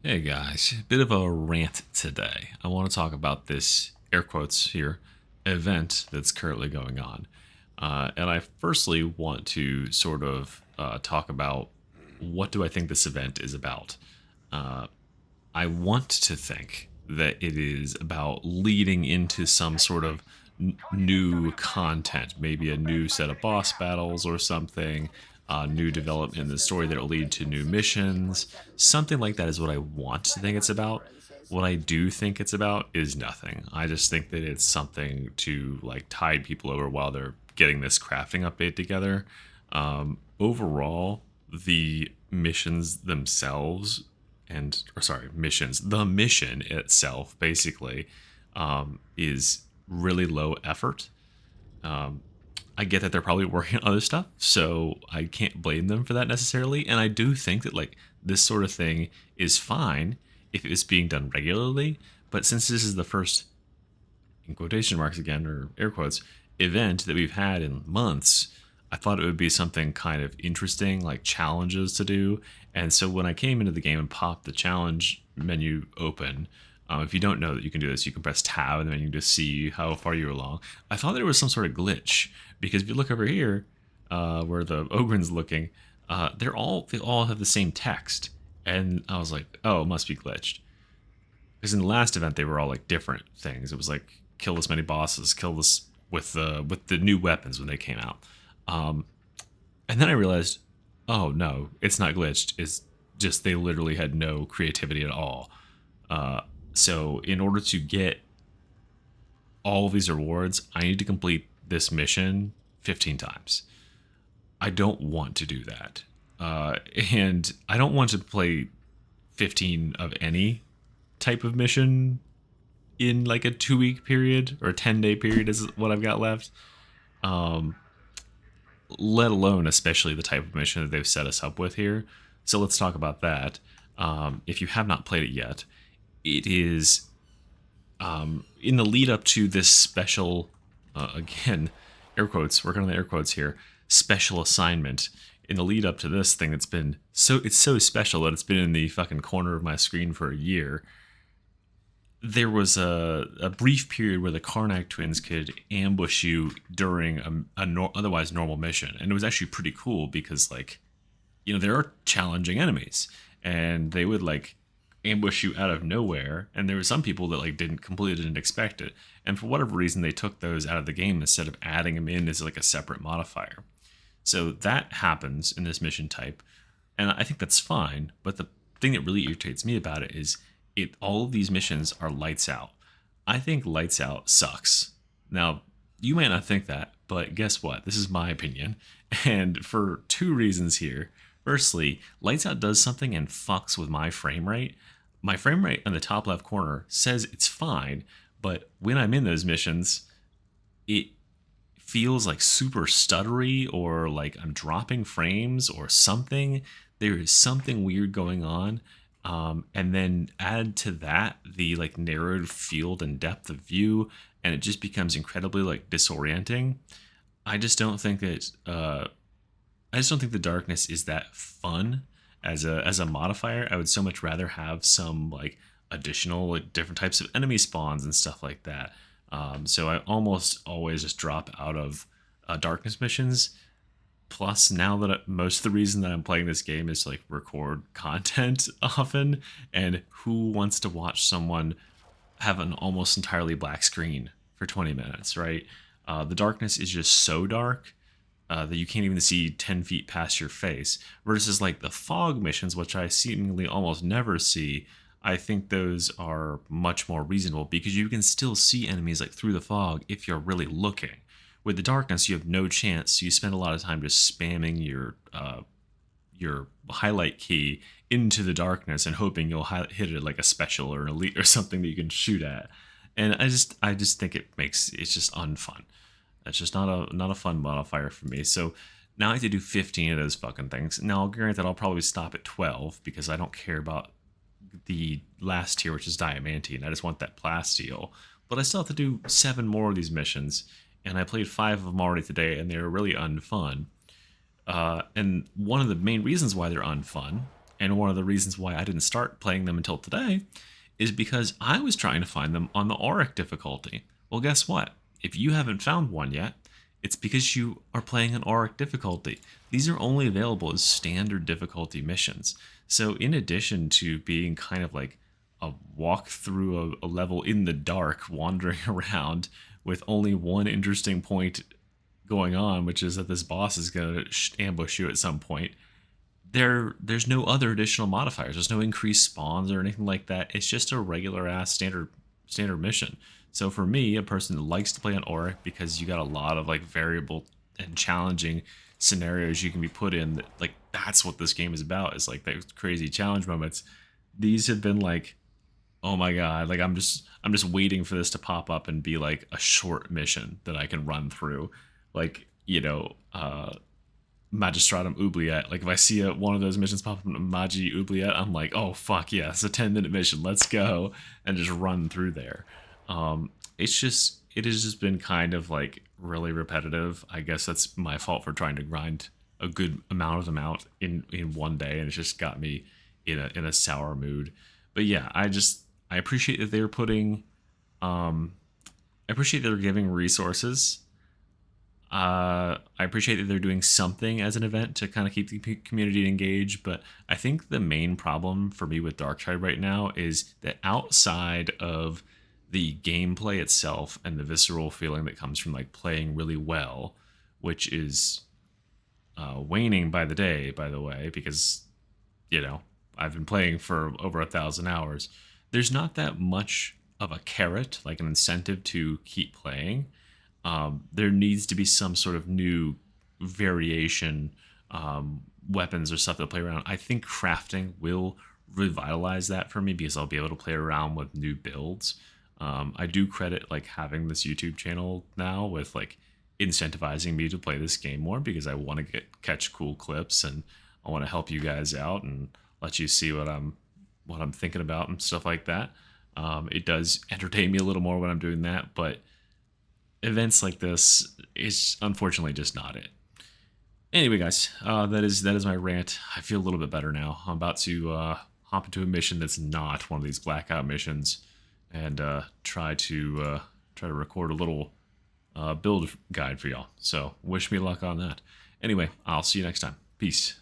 Hey guys, bit of a rant today. I want to talk about this air quotes here event that's currently going on. And I firstly want to sort of talk about what do I think this event is about. Uh, I want to think that it is about leading into some sort of new content, maybe a new set of boss battles or something, new development in the story that will lead to new missions. Something like that is what I want to think it's about. What I do think it's about is nothing. I just think that it's something to like tide people over while they're getting this crafting update together. Overall, the missions themselves or sorry, missions. The mission itself basically is really low effort. Um, I get that they're probably working on other stuff, so I can't blame them for that necessarily. And I do think that like this sort of thing is fine if it's being done regularly. But since this is the first, in quotation marks again, or air quotes, event that we've had in months, I thought it would be something kind of interesting, like challenges to do. And so when I came into the game and popped the challenge menu open, if you don't know that you can do this, you can press tab and then you can just see how far you're along. I thought there was some sort of glitch because if you look over here, where the Ogren's looking, they all have the same text, and I was like, oh, it must be glitched. Because in the last event they were all like different things. It was like kill this many bosses, kill this with the new weapons when they came out. Um, and then I realized, oh no, it's not glitched. It's just they literally had no creativity at all. So in order to get all of these rewards, I need to complete this mission 15 times. I don't want to do that. And I don't want to play 15 of any type of mission in like a 2 week period or a 10-day period is what I've got left. Um, let alone especially the type of mission that they've set us up with here. So let's talk about that. If you have not played it yet, it is in the lead up to this special, again, air quotes, working on the air quotes here, special assignment. In the lead up to this thing, it's so special that it's been in the fucking corner of my screen for a year. There was a brief period where the Karnak twins could ambush you during otherwise normal mission, and it was actually pretty cool because like there are challenging enemies, and they would like ambush you out of nowhere, and there were some people that like didn't expect it, and for whatever reason they took those out of the game instead of adding them in as like a separate modifier. So that happens in this mission type, and I think that's fine. But the thing that really irritates me about it is all of these missions are lights out. I think lights out sucks. Now, you might not think that, but guess what? This is my opinion. And for two reasons here. Firstly, lights out does something and fucks with my frame rate. My frame rate in the top left corner says it's fine, but when I'm in those missions, it feels like super stuttery or like I'm dropping frames or something. There is something weird going on. And then add to that the like narrowed field and depth of view, and it just becomes incredibly like disorienting. I just don't think that I just don't think the darkness is that fun as a modifier. I would so much rather have some like additional like different types of enemy spawns and stuff like that. So I almost always just drop out of darkness missions. Plus, now that most of the reason that I'm playing this game is to like record content often, and who wants to watch someone have an almost entirely black screen for 20 minutes, right? The darkness is just so dark that you can't even see 10 feet past your face. Versus like the fog missions, which I seemingly almost never see. I think those are much more reasonable because you can still see enemies like through the fog if you're really looking. With the darkness, you have no chance. So you spend a lot of time just spamming your highlight key into the darkness and hoping you'll hit it like a special or an elite or something that you can shoot at. And I just think it's just unfun. That's just not a fun modifier for me. So now I have to do 15 of those fucking things. Now I'll grant that I'll probably stop at 12 because I don't care about the last tier, which is diamantine. I just want that plasteel. But I still have to do 7 more of these missions, and I played 5 of them already today, and they were really unfun. And one of the main reasons why they're unfun And one of the reasons why I didn't start playing them until today is because I was trying to find them on the Auric difficulty. Well, guess what? If you haven't found one yet, it's because you are playing an Auric difficulty. These are only available as standard difficulty missions. So, in addition to being kind of like a walk through a level in the dark, wandering around with only one interesting point going on, which is that this boss is going to ambush you at some point, there's no other additional modifiers. There's no increased spawns or anything like that. It's just a regular ass standard mission. So for me, a person that likes to play on Auric, because you got a lot of like variable and challenging scenarios you can be put in, that like that's what this game is about, is like those crazy challenge moments. These have been like, oh my god, like I'm just waiting for this to pop up and be like a short mission that I can run through. Like, Magistratum Oubliette. Like if I see one of those missions pop up in Magi Oubliette, I'm like, oh fuck yeah, it's a 10-minute mission. Let's go and just run through there. It has just been kind of like really repetitive. I guess that's my fault for trying to grind a good amount of them out in one day, and it's just got me in a sour mood. But yeah, I appreciate that they're putting I appreciate that they're giving resources. I appreciate that they're doing something as an event to kind of keep the community engaged, but I think the main problem for me with Darktide right now is that outside of the gameplay itself and the visceral feeling that comes from like playing really well, which is waning by the day, by the way, because I've been playing for over 1,000 hours. There's not that much of a carrot, like an incentive to keep playing. There needs to be some sort of new variation, weapons or stuff to play around. I think crafting will revitalize that for me because I'll be able to play around with new builds. I do credit like having this YouTube channel now with like incentivizing me to play this game more, because I want to catch cool clips, and I want to help you guys out and let you see what I'm thinking about and stuff like that. It does entertain me a little more when I'm doing that, but events like this is unfortunately just not it. Anyway, guys, that is my rant. I feel a little bit better now. I'm about to hop into a mission that's not one of these blackout missions, and try to record a little build guide for y'all. So wish me luck on that. Anyway, I'll see you next time. Peace.